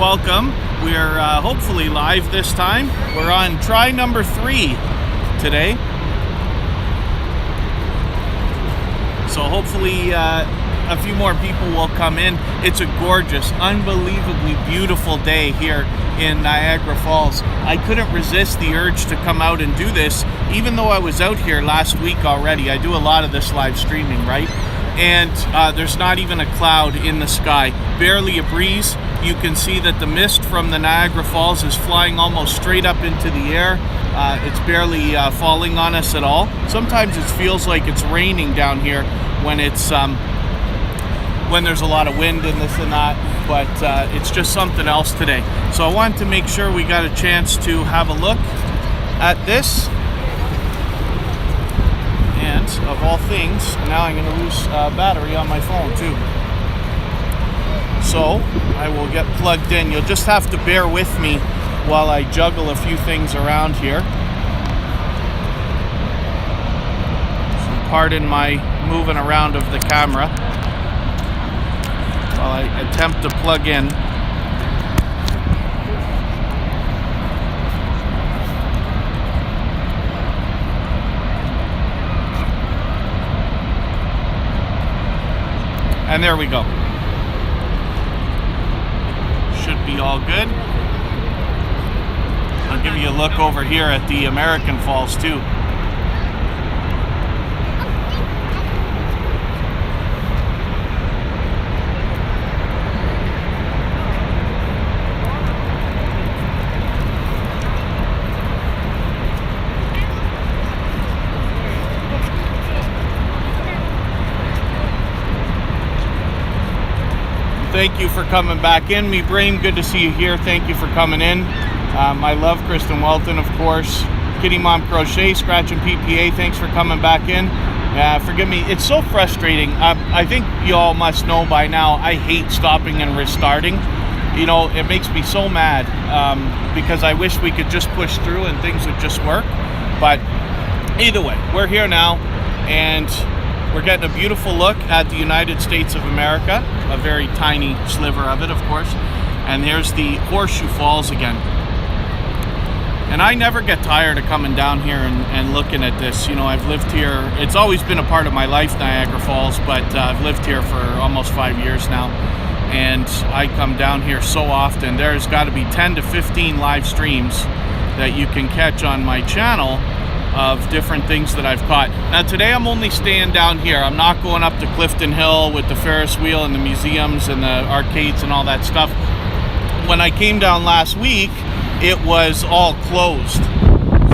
welcome. We're hopefully live this time. We're on try number 3 today. So hopefully a few more people will come in. It's a gorgeous, unbelievably beautiful day here in Niagara Falls. I couldn't resist the urge to come out and do this, even though I was out here last week already. I do a lot of this live streaming, right? And there's not even a cloud in the sky, barely a breeze. You can see that the mist from the Niagara Falls is flying almost straight up into the air. It's barely falling on us at all. Sometimes it feels like it's raining down here when it's when there's a lot of wind and this and that, but it's just something else today. So I wanted to make sure we got a chance to have a look at this. And of all things, now I'm going to lose battery on my phone too. So I will get plugged in. You'll just have to bear with me while I juggle a few things around here. So pardon my moving around of the camera while I attempt to plug in. And there we go. Should be all good. I'll give you a look over here at the American Falls too. Thank you for coming back in. Me Brain, good to see you here. Thank you for coming in. I love Kristen Welton, of course. Kitty Mom Crochet, Scratch and PPA, thanks for coming back in. Forgive me, it's so frustrating. I think you all must know by now, I hate stopping and restarting. You know, it makes me so mad because I wish we could just push through and things would just work. But either way, we're here now, and we're getting a beautiful look at the United States of America, a very tiny sliver of it, of course. And there's the Horseshoe Falls again. And I never get tired of coming down here and looking at this. You know, I've lived here, it's always been a part of my life, Niagara Falls, but I've lived here for almost 5 years now. And I come down here so often. There's got to be 10 to 15 live streams that you can catch on my channel of different things that I've caught. Now today I'm only staying down here. I'm not going up to Clifton Hill with the Ferris wheel and the museums and the arcades and all that stuff. When I came down last week, it was all closed.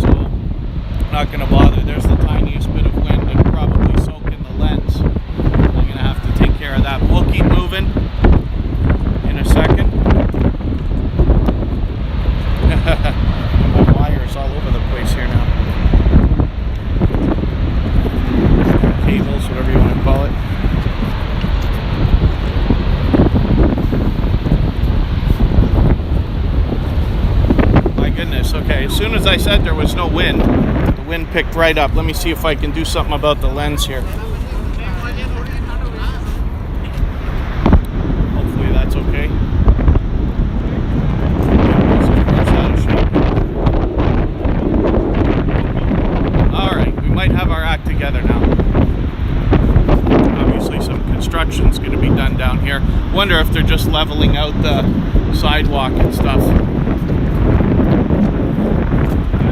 So I'm not gonna bother. There's the tiniest bit of wind and probably soak in the lens. I'm gonna have to take care of that. But we'll keep moving in a second. My wires all over the place here now. Cables, whatever you want to call it. My goodness, okay, as soon as I said there was no wind, the wind picked right up. Let me see if I can do something about the lens here. Hopefully that's okay. Alright, we might have our act together now. Construction's going to be done down here. Wonder if they're just leveling out the sidewalk and stuff.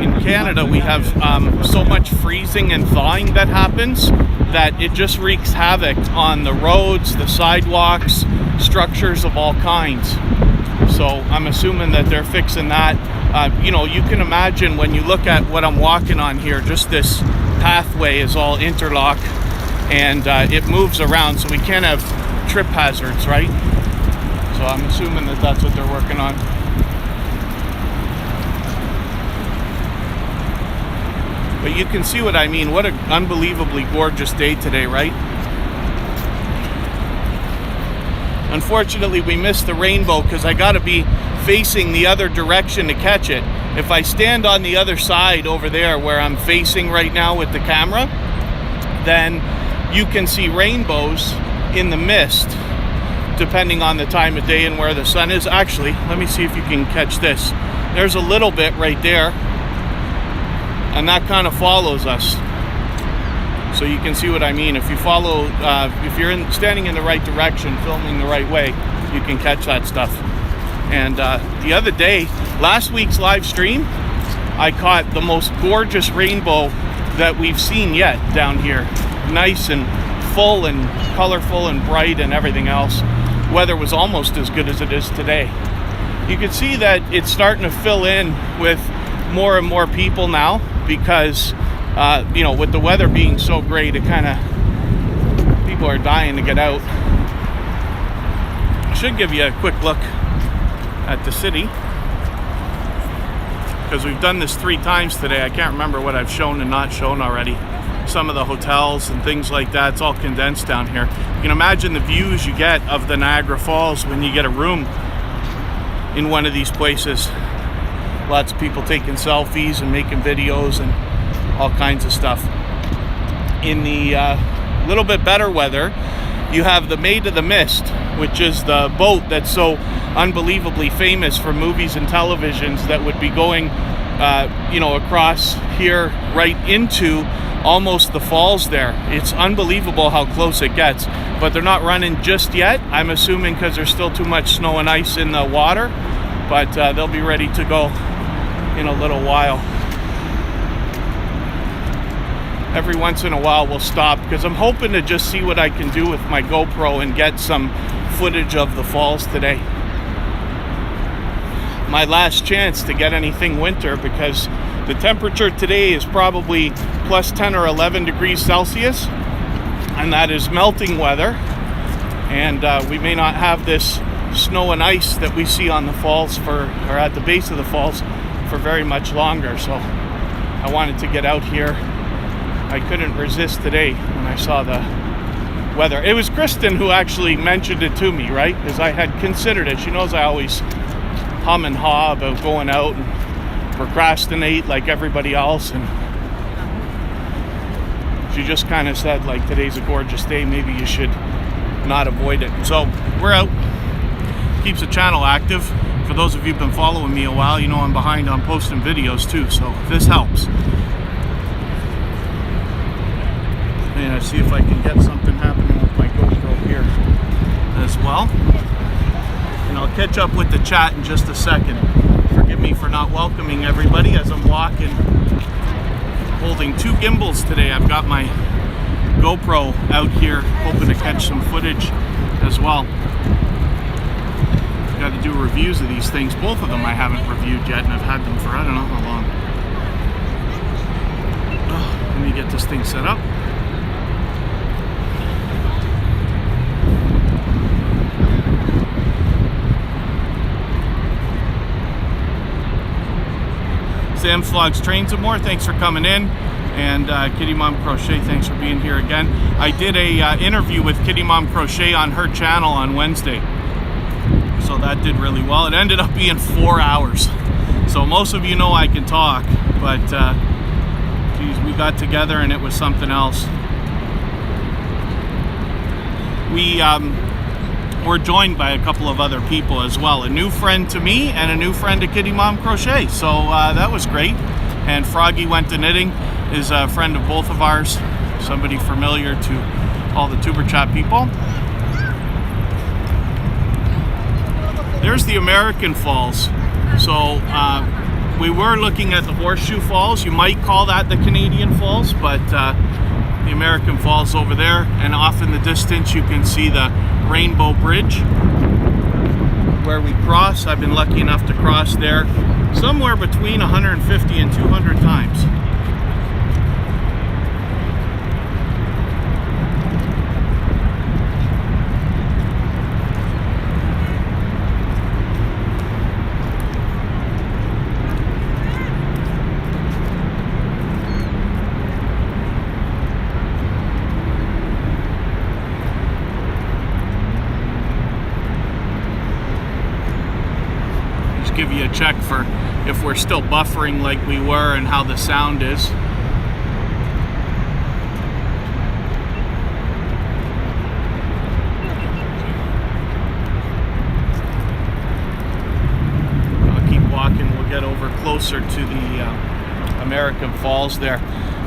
In Canada, we have so much freezing and thawing that happens that it just wreaks havoc on the roads, the sidewalks, structures of all kinds. So I'm assuming that they're fixing that. You know, you can imagine when you look at what I'm walking on here, just this pathway is all interlocked. And it moves around, so we can't have trip hazards, right? So I'm assuming that that's what they're working on. But you can see what I mean. What an unbelievably gorgeous day today, right? Unfortunately, we missed the rainbow because I got to be facing the other direction to catch it. If I stand on the other side over there where I'm facing right now with the camera, then you can see rainbows in the mist depending on the time of day and where the sun is. Actually, let me see if you can catch this. There's a little bit right there, and that kind of follows us. So you can see what I mean. If you follow, if you're standing in the right direction, filming the right way, you can catch that stuff. And the other day, last week's live stream, I caught the most gorgeous rainbow that we've seen yet down here. Nice and full and colorful and bright and everything else. Weather was almost as good as it is today. You can see that it's starting to fill in with more and more people now because you know, with the weather being so great, it kind of, people are dying to get out. I should give you a quick look at the city, because we've done this 3 times today. I can't remember what I've shown and not shown already. Some of the hotels and things like that, it's all condensed down here. You can imagine the views you get of the Niagara Falls when you get a room in one of these places. Lots of people taking selfies and making videos and all kinds of stuff. In the little bit better weather, you have the Maid of the Mist, which is the boat that's so unbelievably famous for movies and televisions that would be going you know, across here right into almost the falls there. It's unbelievable how close it gets, but they're not running just yet. I'm assuming because there's still too much snow and ice in the water, but they'll be ready to go in a little while. Every once in a while we'll stop because I'm hoping to just see what I can do with my GoPro and get some footage of the falls today. My last chance to get anything winter, because the temperature today is probably plus 10 or 11 degrees Celsius, and that is melting weather, and we may not have this snow and ice that we see on the falls or at the base of the falls for very much longer. So I wanted to get out here. I couldn't resist today when I saw the weather. It was Kristen who actually mentioned it to me, right? Because I had considered it. She knows I always hum and haw about going out and procrastinate like everybody else. And she just kind of said, like, today's a gorgeous day. Maybe you should not avoid it. So we're out. Keeps the channel active. For those of you who've been following me a while, you know I'm behind on posting videos too. So this helps. And I see if I can get something happening with my GoPro here as well. And I'll catch up with the chat in just a second. Forgive me for not welcoming everybody as I'm walking, holding 2 gimbals today. I've got my GoPro out here, hoping to catch some footage as well. Got to do reviews of these things. Both of them I haven't reviewed yet, and I've had them for I don't know how long. Oh, let me get this thing set up. Sam Vlogs Trains and More, thanks for coming in. And Kitty Mom Crochet, thanks for being here again. I did a interview with Kitty Mom Crochet on her channel on Wednesday. So that did really well. It ended up being 4 hours. So most of you know I can talk, but geez, we got together and it was something else. We're joined by a couple of other people as well. A new friend to me and a new friend to Kitty Mom Crochet. So that was great. And Froggy Went to Knitting is a friend of both of ours. Somebody familiar to all the Tuber Chat people. There's the American Falls. So we were looking at the Horseshoe Falls. You might call that the Canadian Falls, but the American Falls over there. And off in the distance you can see the Rainbow Bridge where we cross. I've been lucky enough to cross there somewhere between 150 and 200 times. Give you a check for if we're still buffering like we were and how the sound is. closer to the American Falls there.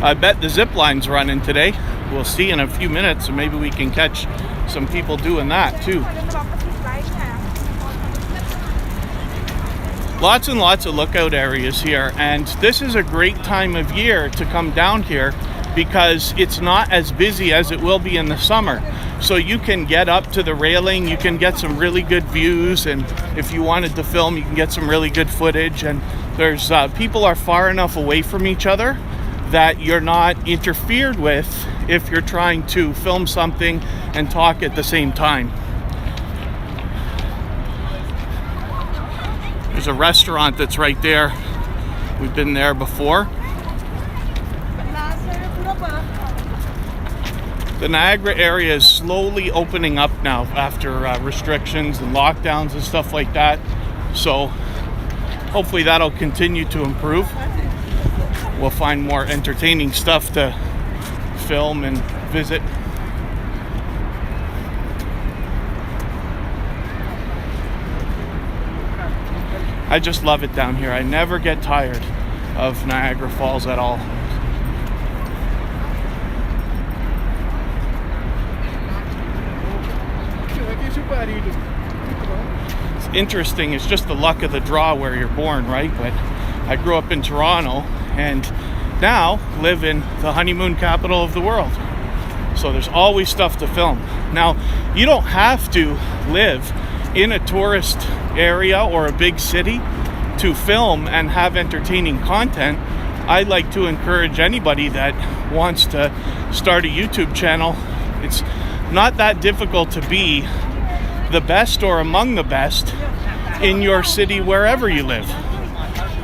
I bet the zip line's running today. We'll see in a few minutes, and maybe we can catch some people doing that too. Lots and lots of lookout areas here, and this is a great time of year to come down here because it's not as busy as it will be in the summer. So you can get up to the railing, you can get some really good views, and if you wanted to film, you can get some really good footage. And there's people are far enough away from each other that you're not interfered with if you're trying to film something and talk at the same time. There's a restaurant that's right there. We've been there before. The Niagara area is slowly opening up now after restrictions and lockdowns and stuff like that. So hopefully that'll continue to improve. We'll find more entertaining stuff to film and visit. I just love it down here. I never get tired of Niagara Falls at all. It's interesting. It's just the luck of the draw where you're born, right? But I grew up in Toronto and now live in the honeymoon capital of the world. So there's always stuff to film. Now, you don't have to live in a tourist area or a big city to film and have entertaining content. I'd like to encourage anybody that wants to start a YouTube channel. It's not that difficult to be the best or among the best in your city wherever you live.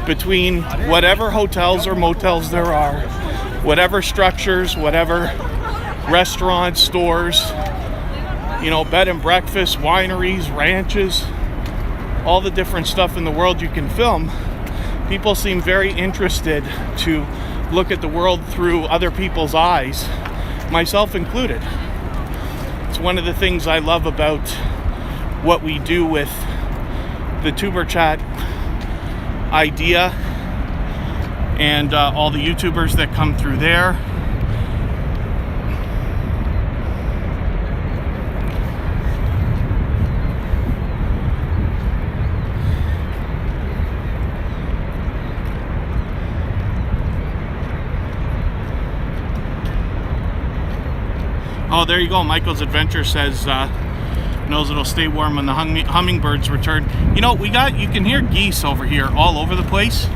Between whatever hotels or motels there are, whatever structures, whatever restaurants, stores, you know, bed and breakfast, wineries, ranches, all the different stuff in the world you can film. People seem very interested to look at the world through other people's eyes, myself included. It's one of the things I love about what we do with the Tuber Chat idea and all the YouTubers that come through there. Oh, there you go. Michael's Adventure says knows it'll stay warm when the hummingbirds return. You know, you can hear geese over here all over the place,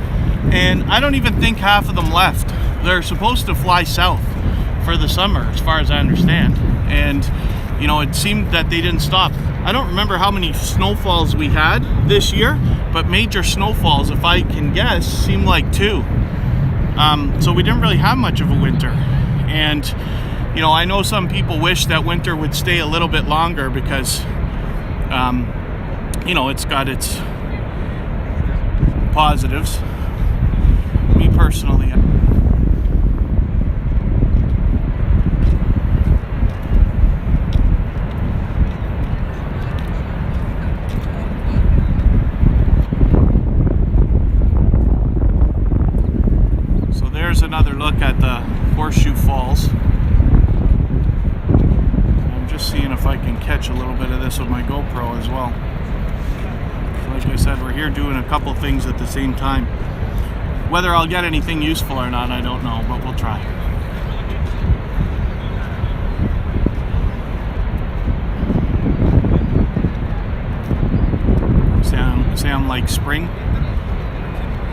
and I don't even think half of them left. They're supposed to fly south for the summer, as far as I understand, and you know, it seemed that they didn't stop. I don't remember how many snowfalls we had this year, but major snowfalls, if I can guess, seemed like 2. So we didn't really have much of a winter. And you know, I know some people wish that winter would stay a little bit longer because, you know, it's got its positives. Me personally, so there's another look at the Horseshoe Falls. Seeing if I can catch a little bit of this with my GoPro as well. So like I said, we're here doing a couple things at the same time. Whether I'll get anything useful or not, I don't know, but we'll try. Sam likes spring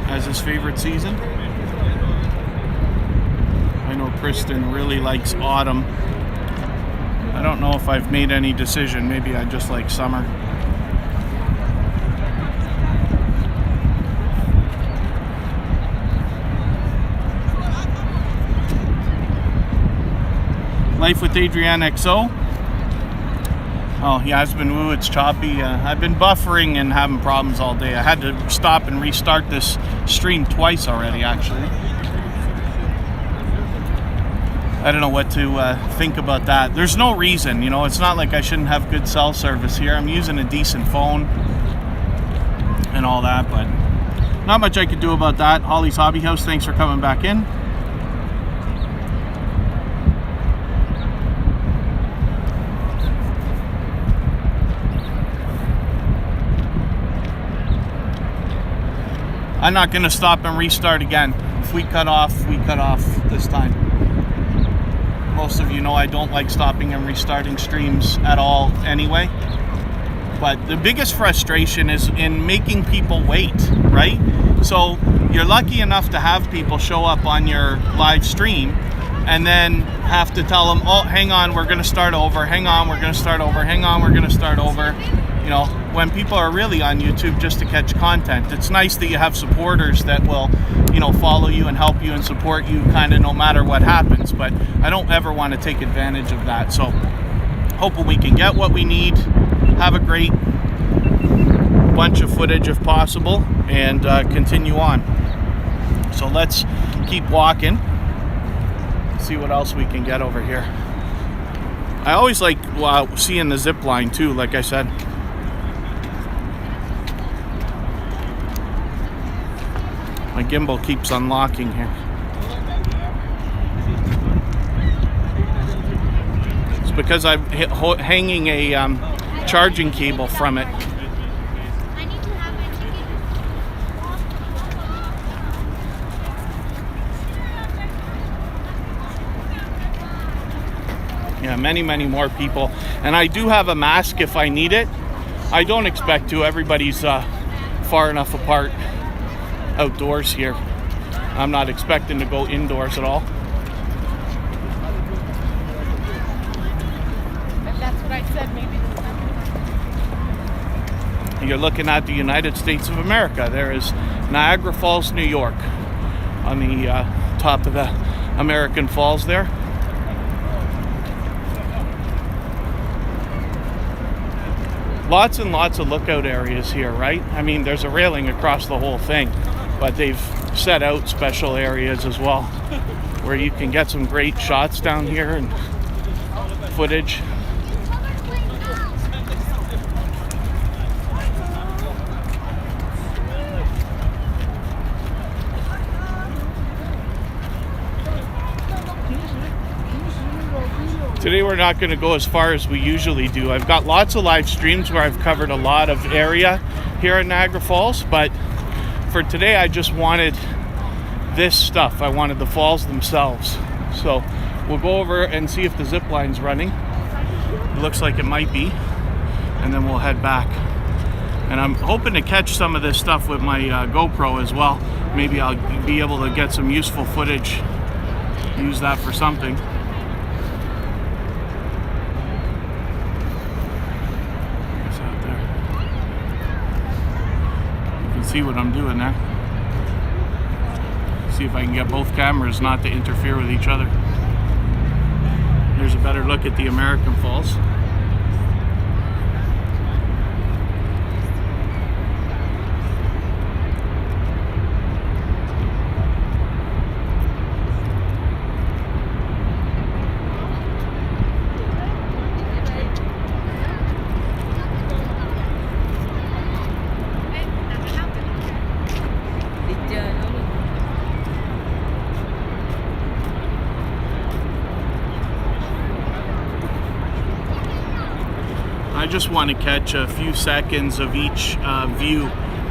as his favorite season. I know Kristen really likes autumn. I don't know if I've made any decision. Maybe I just like summer. Life with Adrienne XO. Oh yeah, it's been woo, it's choppy. I've been buffering and having problems all day. I had to stop and restart this stream twice already, actually. I don't know what to think about that. There's no reason, you know, it's not like I shouldn't have good cell service here. I'm using a decent phone and all that, but not much I could do about that. Holly's Hobby House, thanks for coming back in. I'm not going to stop and restart again. If we cut off this time. Most of you know I don't like stopping and restarting streams at all anyway. But the biggest frustration is in making people wait, right? So you're lucky enough to have people show up on your live stream and then have to tell them, oh, hang on, we're going to start over. Hang on, we're going to start over. Hang on, we're going to start over. You know, when people are really on YouTube just to catch content. It's nice that you have supporters that will, you know, follow you and help you and support you kind of no matter what happens. But I don't ever want to take advantage of that. So hoping we can get what we need, have a great bunch of footage if possible, and continue on. So let's keep walking, see what else we can get over here. I always like seeing the zip line too, like I said. My gimbal keeps unlocking here. It's because I'm hanging a charging cable from it. Yeah, many more people. And I do have a mask if I need it. I don't expect to. Everybody's far enough apart outdoors here. I'm not expecting to go indoors at all. That's what I said, maybe. You're looking at the United States of America. There is Niagara Falls, New York on the top of the American Falls there. Lots and lots of lookout areas here, right? I mean, there's a railing across the whole thing, but they've set out special areas as well where you can get some great shots down here and footage. Today we're not going to go as far as we usually do. I've got lots of live streams where I've covered a lot of area here at Niagara Falls, but for today I just wanted this stuff. I wanted the falls themselves. So we'll go over and see if the zip line's running. It looks like it might be, and then we'll head back. And I'm hoping to catch some of this stuff with my GoPro as well. Maybe I'll be able to get some useful footage, use that for something. See what I'm doing there. See if I can get both cameras not to interfere with each other. Here's a better look at the American Falls. I just want to catch a few seconds of each view.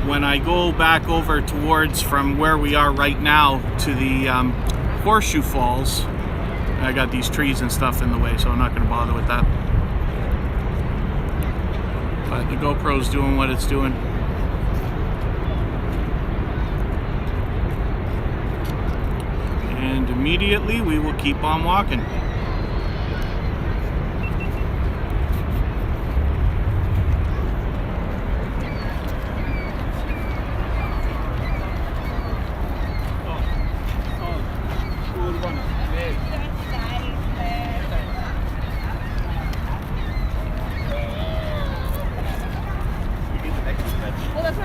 When I go back over towards from where we are right now to the Horseshoe Falls, I got these trees and stuff in the way, so I'm not going to bother with that. But the GoPro's doing what it's doing. And immediately we will keep on walking.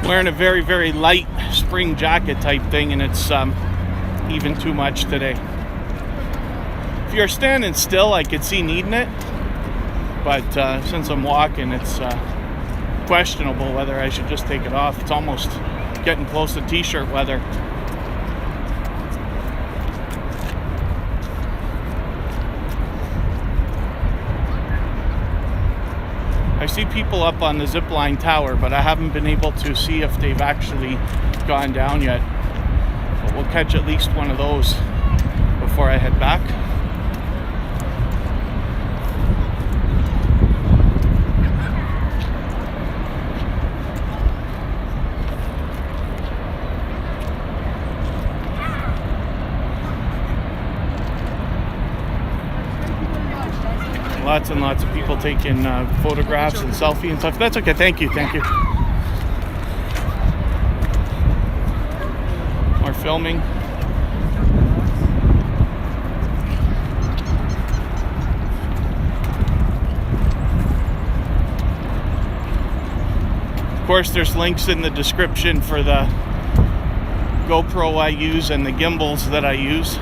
Wearing a very light spring jacket type thing, and it's even too much today. If you're standing still, I could see needing it, but since I'm walking, it's questionable whether I should just take it off. It's almost getting close to t-shirt weather. I see people up on the zipline tower, but I haven't been able to see if they've actually gone down yet. But we'll catch at least one of those before I head back. Lots and lots of people taking photographs and selfie and stuff. That's okay. Thank you. Thank you. More filming. Of course, there's links in the description for the GoPro I use and the gimbals that I use.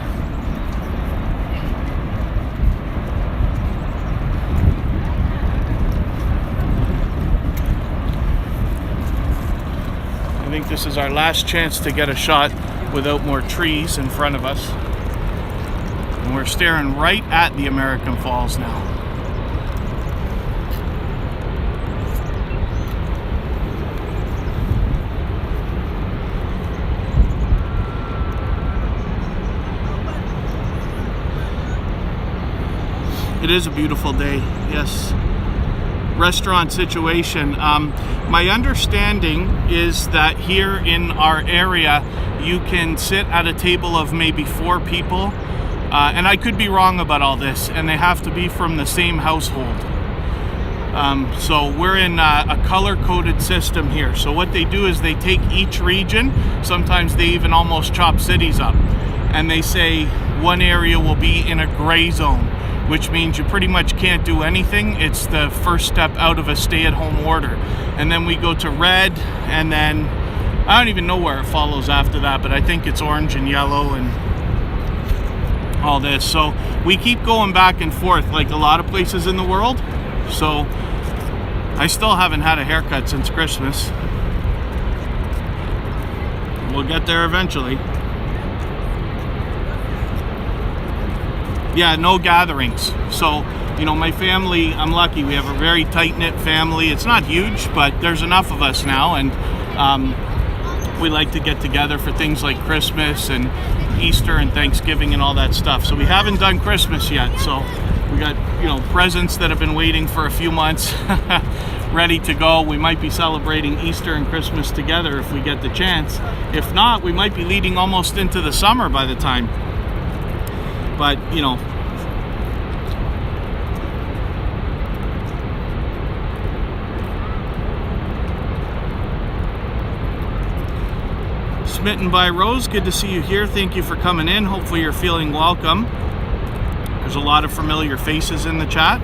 I think this is our last chance to get a shot without more trees in front of us. And we're staring right at the American Falls now. It is a beautiful day, yes. Restaurant situation. My understanding is that here in our area you can sit at a table of maybe 4 people, and I could be wrong about all this, and they have to be from the same household. So we're in a color-coded system here. So what they do is they take each region, sometimes they even almost chop cities up, and they say one area will be in a gray zone, which means you pretty much can't do anything. It's the first step out of a stay-at-home order. And then we go to red, and then I don't even know where it follows after that, but I think it's orange and yellow and all this. So we keep going back and forth like a lot of places in the world. So I still haven't had a haircut since Christmas. We'll get there eventually. Yeah, no gatherings. So, you know, my family, I'm lucky. We have a very tight-knit family. It's not huge, but there's enough of us now, and we like to get together for things like Christmas and Easter and Thanksgiving and all that stuff. So we haven't done Christmas yet. So we got, you know, presents that have been waiting for a few months ready to go. We might be celebrating Easter and Christmas together if we get the chance. If not, we might be leading almost into the summer by the time. But, you know, Smitten by Rose, good to see you here. Thank you for coming in. Hopefully you're feeling welcome. There's a lot of familiar faces in the chat.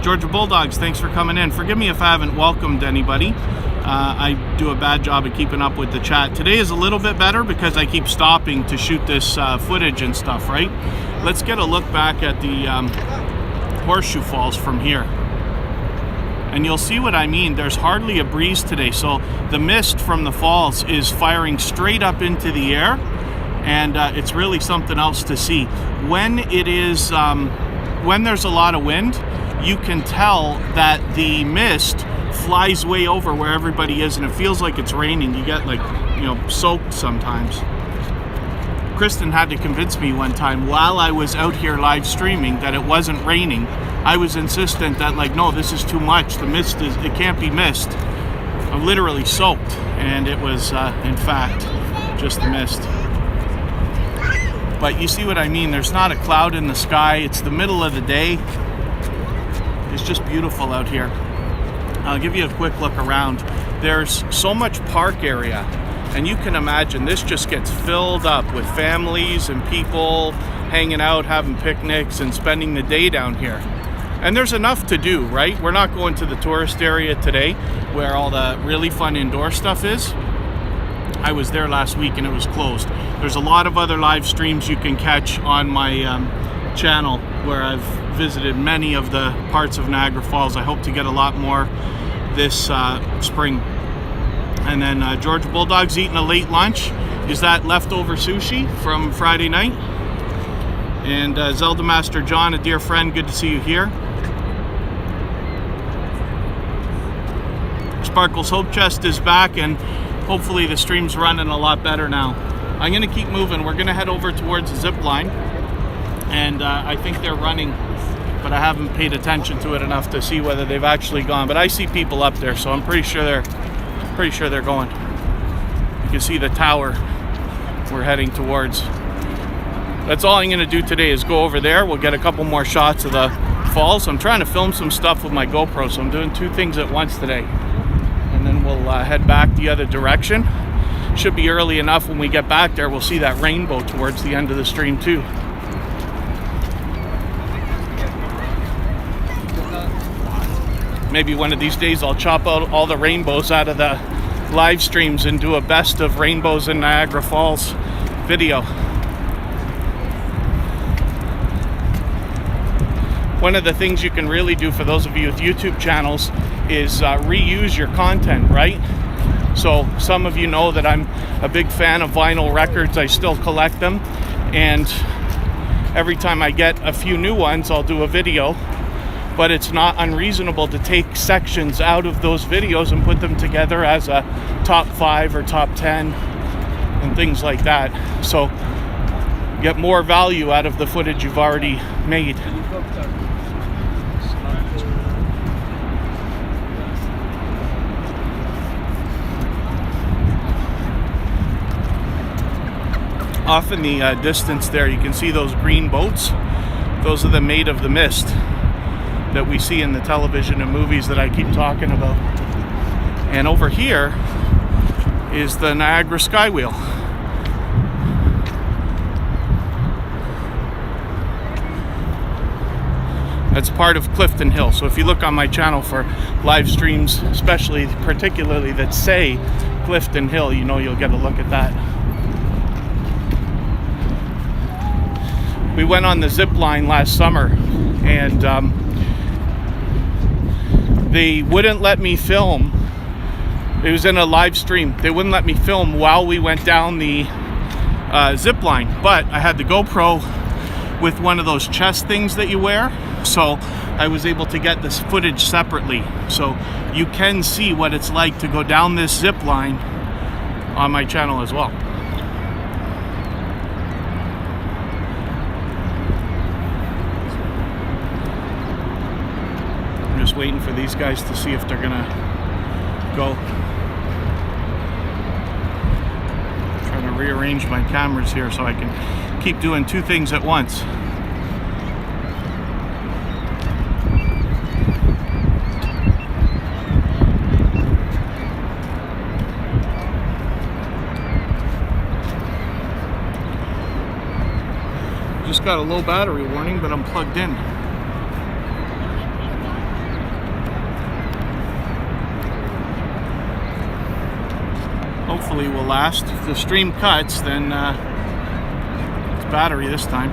Georgia Bulldogs, thanks for coming in. Forgive me if I haven't welcomed anybody. I do a bad job of keeping up with the chat. Today is a little bit better because I keep stopping to shoot this footage and stuff, right? Let's get a look back at the Horseshoe Falls from here. And you'll see what I mean. There's hardly a breeze today, so the mist from the falls is firing straight up into the air, and it's really something else to see. When it is, when there's a lot of wind, you can tell that the mist flies way over where everybody is, and it feels like it's raining. You get, like, you know, soaked sometimes. Kristen had to convince me one time while I was out here live streaming that it wasn't raining. I was insistent that, like, no, this is too much. The mist is, it can't be mist. I'm literally soaked, and it was in fact just the mist. But you see what I mean. There's not a cloud in the sky. It's the middle of the day. It's just beautiful out here. I'll give you a quick look around. There's so much park area, and you can imagine this just gets filled up with families and people hanging out, having picnics and spending the day down here. And there's enough to do, right? We're not going to the tourist area today where all the really fun indoor stuff is. I was there last week and it was closed. There's a lot of other live streams you can catch on my channel where I've visited many of the parts of Niagara Falls. I hope to get a lot more this spring. And then Georgia Bulldog's eating a late lunch. Is that leftover sushi from Friday night? And Zelda Master John, a dear friend, good to see you here. Sparkles Hope Chest is back, and hopefully the stream's running a lot better now. I'm gonna keep moving. We're gonna head over towards the zip line, and I think they're running, but I haven't paid attention to it enough to see whether they've actually gone. But I see people up there, so I'm pretty sure they're going. You can see the tower we're heading towards. That's all I'm gonna do today is go over there. We'll get a couple more shots of the falls. I'm trying to film some stuff with my GoPro, so I'm doing two things at once today. And then we'll head back the other direction. Should be early enough when we get back there. We'll see that rainbow towards the end of the stream too. Maybe one of these days I'll chop out all the rainbows out of the live streams and do a best of rainbows in Niagara Falls video. One of the things you can really do for those of you with YouTube channels is reuse your content, right? So some of you know that I'm a big fan of vinyl records. I still collect them, and every time I get a few new ones, I'll do a video. But it's not unreasonable to take sections out of those videos and put them together as a top 5 or top 10 and things like that. So get more value out of the footage you've already made. Off in the distance there, you can see those green boats. Those are the Maid of the Mist that we see in the television and movies that I keep talking about. And over here is the Niagara Skywheel. That's part of Clifton Hill. So if you look on my channel for live streams, especially particularly that say Clifton Hill, you know you'll get a look at that. We went on the zip line last summer, and they wouldn't let me film. It was in a live stream. They wouldn't let me film while we went down the zip line, but I had the GoPro with one of those chest things that you wear, so I was able to get this footage separately, so you can see what it's like to go down this zip line on my channel as well. Just waiting for these guys to see if they're gonna go. I'm trying to rearrange my cameras here so I can keep doing two things at once. Just got a low battery warning, but I'm plugged in. Hopefully will last. If the stream cuts, then it's battery this time.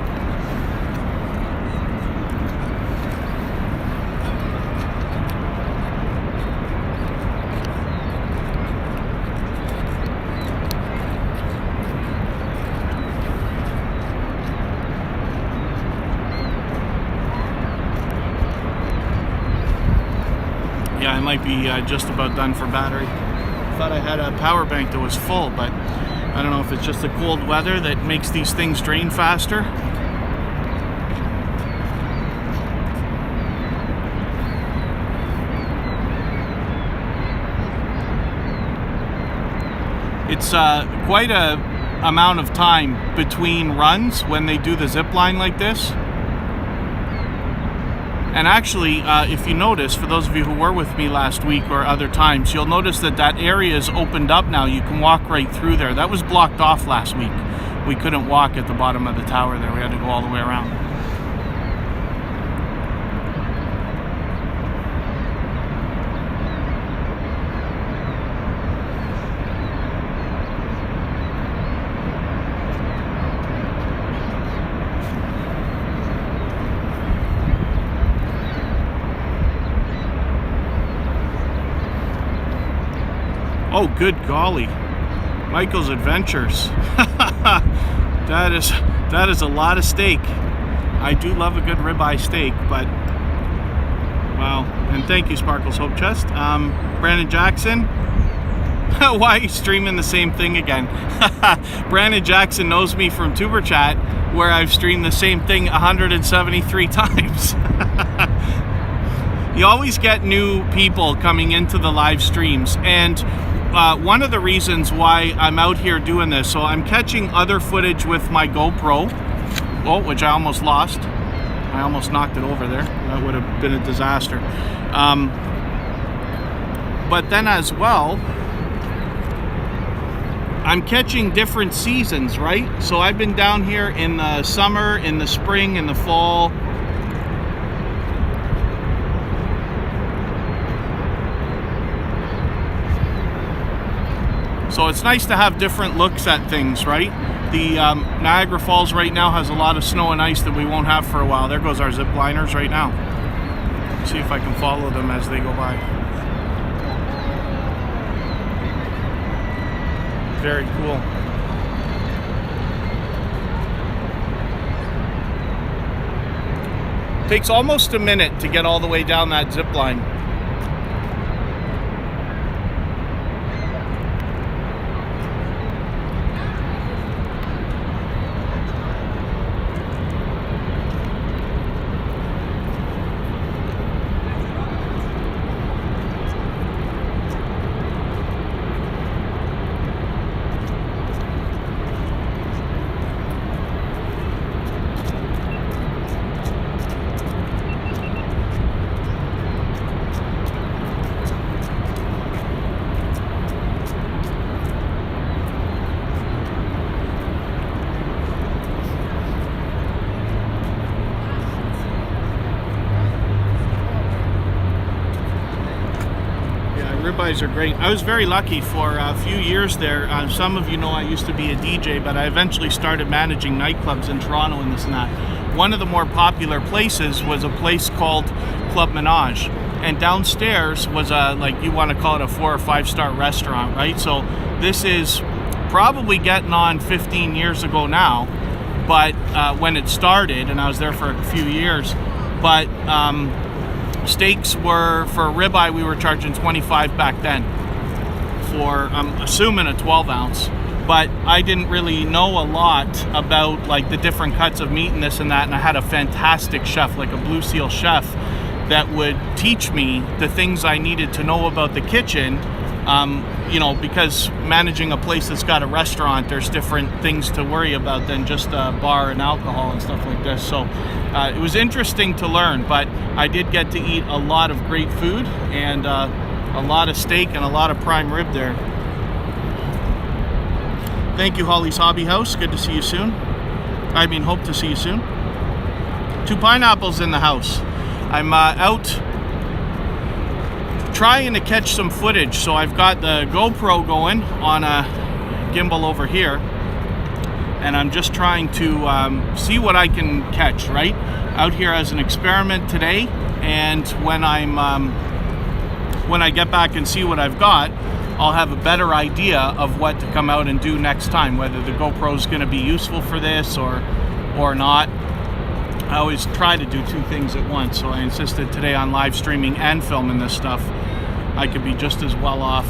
Yeah, I might be just about done for battery. I thought I had a power bank that was full, but I don't know if it's just the cold weather that makes these things drain faster. It's quite a amount of time between runs when they do the zip line like this. And actually, if you notice, for those of you who were with me last week or other times, you'll notice that that area is opened up now. You can walk right through there. That was blocked off last week. We couldn't walk at the bottom of the tower there. We had to go all the way around. Oh, good golly. Michael's Adventures. That is a lot of steak. I do love a good ribeye steak, but wow. And thank you, Sparkles Hope Chest. Brandon Jackson. Why are you streaming the same thing again? Brandon Jackson knows me from Tuber Chat, where I've streamed the same thing 173 times. You always get new people coming into the live streams, and one of the reasons why I'm out here doing this, so I'm catching other footage with my GoPro, which I almost lost. I almost knocked it over there. That would have been a disaster. But then as well, I'm catching different seasons, right? So I've been down here in the summer, in the spring, in the fall. So it's nice to have different looks at things, right? The Niagara Falls right now has a lot of snow and ice that we won't have for a while. There goes our zip liners right now. See if I can follow them as they go by. Very cool. Takes almost a minute to get all the way down that zip line. Ribeyes are great. I was very lucky for a few years there. Some of you know I used to be a DJ, but I eventually started managing nightclubs in Toronto and this and that. One of the more popular places was a place called Club Menage, and downstairs was a, like, you want to call it a 4 or 5 star restaurant, right? So this is probably getting on 15 years ago now, but when it started, and I was there for a few years, but steaks were, for a ribeye, we were charging $25 back then for, I'm assuming, a 12 ounce. But I didn't really know a lot about like the different cuts of meat and this and that, and I had a fantastic chef, like a Blue Seal chef, that would teach me the things I needed to know about the kitchen. You know, because managing a place that's got a restaurant, there's different things to worry about than just a bar and alcohol and stuff like this. So it was interesting to learn, but I did get to eat a lot of great food and a lot of steak and a lot of prime rib there. Thank you, Holly's Hobby House. Good to see you soon. I mean, hope to see you soon. 2 pineapples in the house. I'm out trying to catch some footage, so I've got the GoPro going on a gimbal over here, and I'm just trying to see what I can catch right out here as an experiment today. And when I get back and see what I've got, I'll have a better idea of what to come out and do next time, whether the GoPro is going to be useful for this or not. I always try to do 2 things at once, so I insisted today on live streaming and filming this stuff. I could be just as well off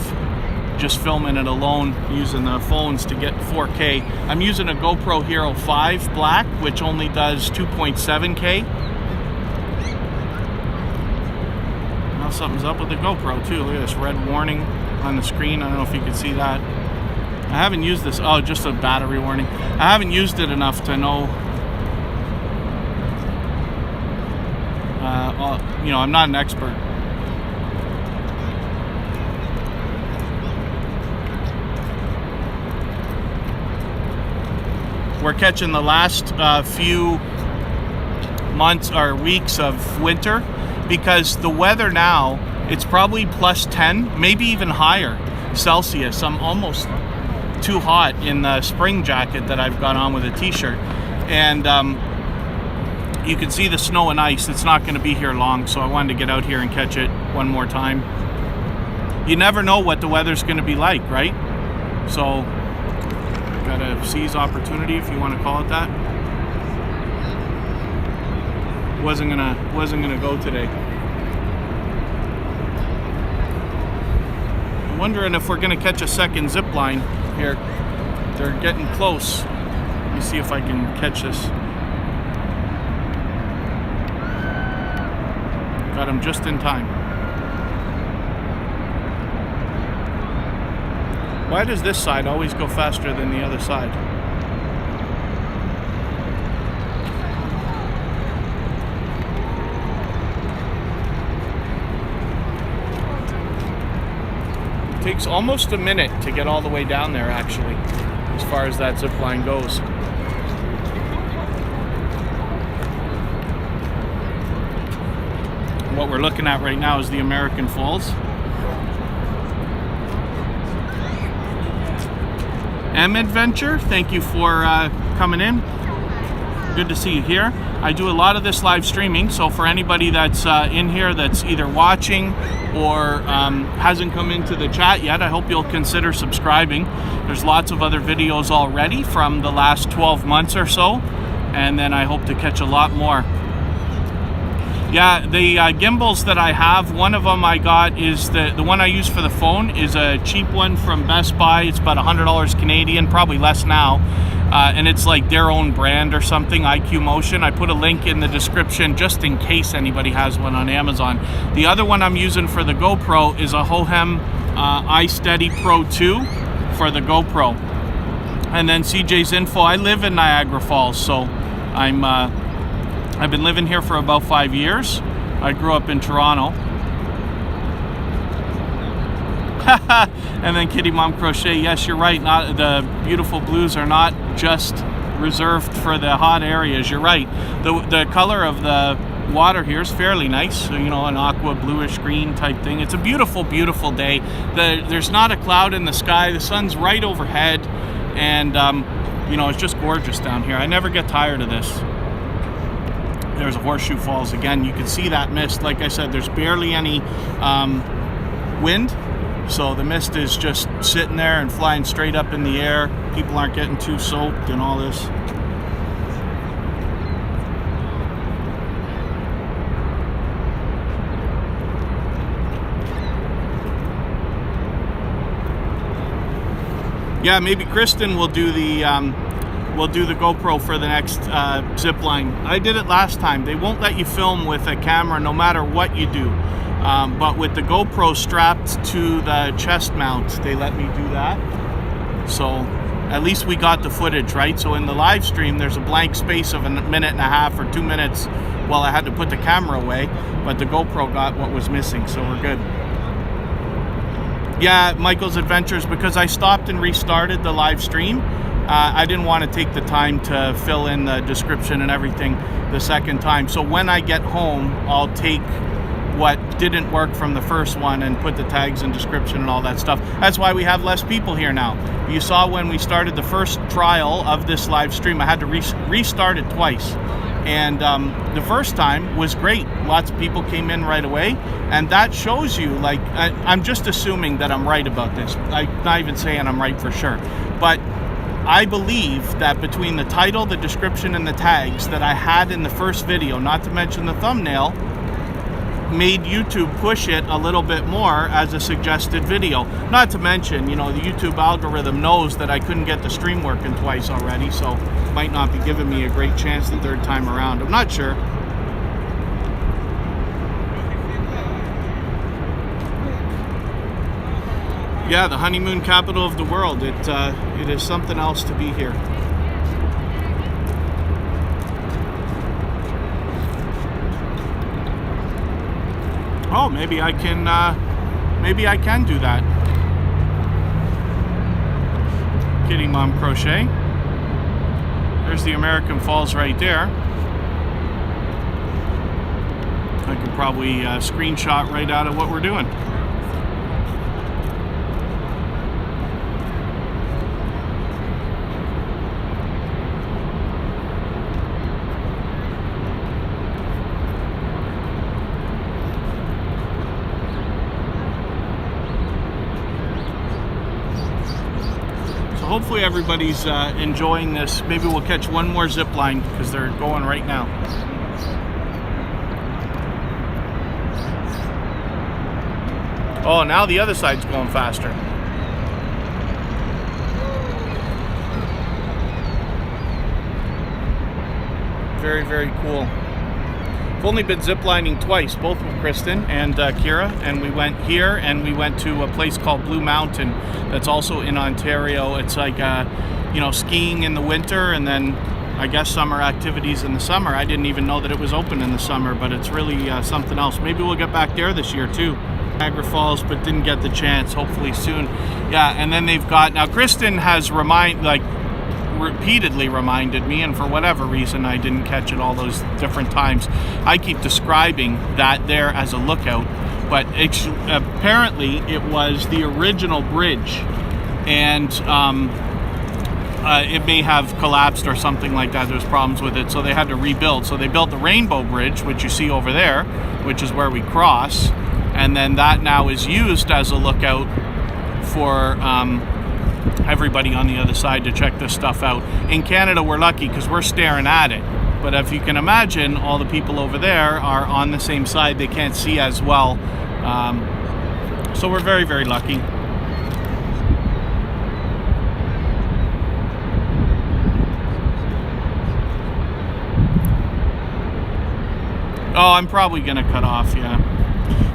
just filming it alone using the phones to get 4K. I'm using a GoPro Hero 5 Black, which only does 2.7K. Now something's up with the GoPro too. Look at this red warning on the screen. I don't know if you can see that. I haven't used this. Oh, just a battery warning. I haven't used it enough to know. You know, I'm not an expert. We're catching the last few months or weeks of winter, because the weather now, it's probably plus 10, maybe even higher Celsius. I'm almost too hot in the spring jacket that I've got on with a t-shirt. And you can see the snow and ice. It's not going to be here long, so I wanted to get out here and catch it one more time. you never know what the weather's going to be like, right? So gotta seize opportunity, if you want to call it that. Wasn't gonna go today. I'm wondering if we're gonna catch a second zip line here. They're getting close. Let me see if I can catch this. Got him just in time. Why does this side always go faster than the other side? It takes almost a minute to get all the way down there, actually, as far as that zip line goes. What we're looking at right now is the American Falls. Adventure, thank you for coming in. Good to see you here. I do a lot of this live streaming, so for anybody that's in here that's either watching or hasn't come into the chat yet, I hope you'll consider subscribing. There's lots of other videos already from the last 12 months or so, and then I hope to catch a lot more. Yeah, the gimbals that I have, one of them I got is the one I use for the phone is a cheap one from Best Buy. It's about $100 Canadian, probably less now. And it's like their own brand or something, IQ Motion. I put a link in the description just in case anybody has one on Amazon. The other one I'm using for the GoPro is a Hohem iSteady Pro 2 for the GoPro. And then CJ's info, I live in Niagara Falls, so I've been living here for about 5 years. I grew up in Toronto. And then Kitty Mom Crochet, yes, you're right. Not the beautiful blues are not just reserved for the hot areas. You're right. The color of the water here is fairly nice. So, you know, an aqua bluish green type thing. It's a beautiful, beautiful day. There's not a cloud in the sky. The sun's right overhead, and you know, it's just gorgeous down here. I never get tired of this. There's a Horseshoe Falls again. You can see that mist. Like I said, there's barely any wind, so the mist is just sitting there and flying straight up in the air. People aren't getting too soaked and all this. Yeah, maybe Kristen will do the GoPro for the next zip line. I did it last time. They won't let you film with a camera no matter what you do. But with the GoPro strapped to the chest mount, they let me do that. So at least we got the footage, right? So in the live stream, there's a blank space of a minute and a half or 2 minutes while I had to put the camera away, but the GoPro got what was missing, so we're good. Yeah, Michael's Adventures, because I stopped and restarted the live stream. I didn't want to take the time to fill in the description and everything the second time. So when I get home, I'll take what didn't work from the first one and put the tags and description and all that stuff. That's why we have less people here now. You saw when we started the first trial of this live stream, I had to restart it twice. And the first time was great. Lots of people came in right away. And that shows you, like, I'm just assuming that I'm right about this. I'm not even saying I'm right for sure. But I believe that between the title, the description, and the tags that I had in the first video, not to mention the thumbnail, made YouTube push it a little bit more as a suggested video. Not to mention, you know, the YouTube algorithm knows that I couldn't get the stream working twice already, so might not be giving me a great chance the third time around. I'm not sure. Yeah, the honeymoon capital of the world. It is something else to be here. Oh, maybe I can do that. Kitty Mom Crochet. There's the American Falls right there. I could probably screenshot right out of what we're doing. hopefully everybody's enjoying this. Maybe we'll catch one more zip line because they're going right now. Oh, now the other side's going faster. Very, very cool. I've only been ziplining twice, both with Kristen and Kira, and we went here and we went to a place called Blue Mountain that's also in Ontario. It's like you know, skiing in the winter and then I guess summer activities in the summer. I didn't even know that it was open in the summer, but it's really something else. Maybe we'll get back there this year too. Niagara Falls, but didn't get the chance. Hopefully soon. Yeah, and then they've got, now Kristen has repeatedly reminded me, and for whatever reason I didn't catch it all those different times. I keep describing that there as a lookout, but apparently it was the original bridge, and it may have collapsed or something like that. There's problems with it, so they had to rebuild. So they built the Rainbow Bridge, which you see over there, which is where we cross, and then that now is used as a lookout for everybody on the other side to check this stuff out. In Canada, we're lucky because we're staring at it, but if you can imagine, all the people over there are on the same side. They can't see as well, so we're very, very lucky. Oh, I'm probably gonna cut off, yeah.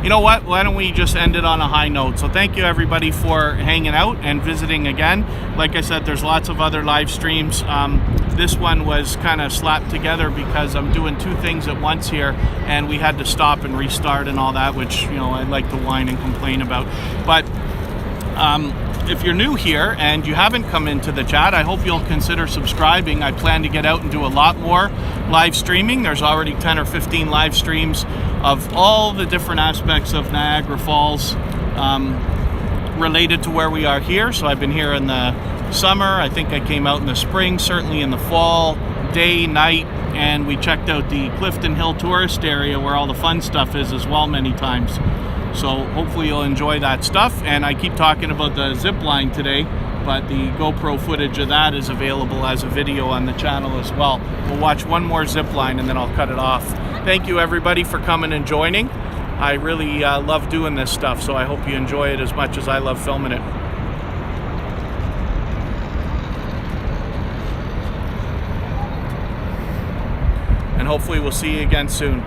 You know what, why don't we just end it on a high note. So thank you everybody for hanging out and visiting again. Like I said, there's lots of other live streams. This one was kind of slapped together because I'm doing two things at once here, and we had to stop and restart and all that, which, you know, I like to whine and complain about. But if you're new here and you haven't come into the chat, I hope you'll consider subscribing. I plan to get out and do a lot more live streaming. There's already 10 or 15 live streams of all the different aspects of Niagara Falls related to where we are here. So I've been here in the summer. I think I came out in the spring, certainly in the fall, day, night, and we checked out the Clifton Hill tourist area where all the fun stuff is as well many times. So hopefully you'll enjoy that stuff. And I keep talking about the zip line today, but the GoPro footage of that is available as a video on the channel as well. We'll watch one more zip line and then I'll cut it off. Thank you everybody for coming and joining. I really love doing this stuff, so I hope you enjoy it as much as I love filming it. And hopefully we'll see you again soon.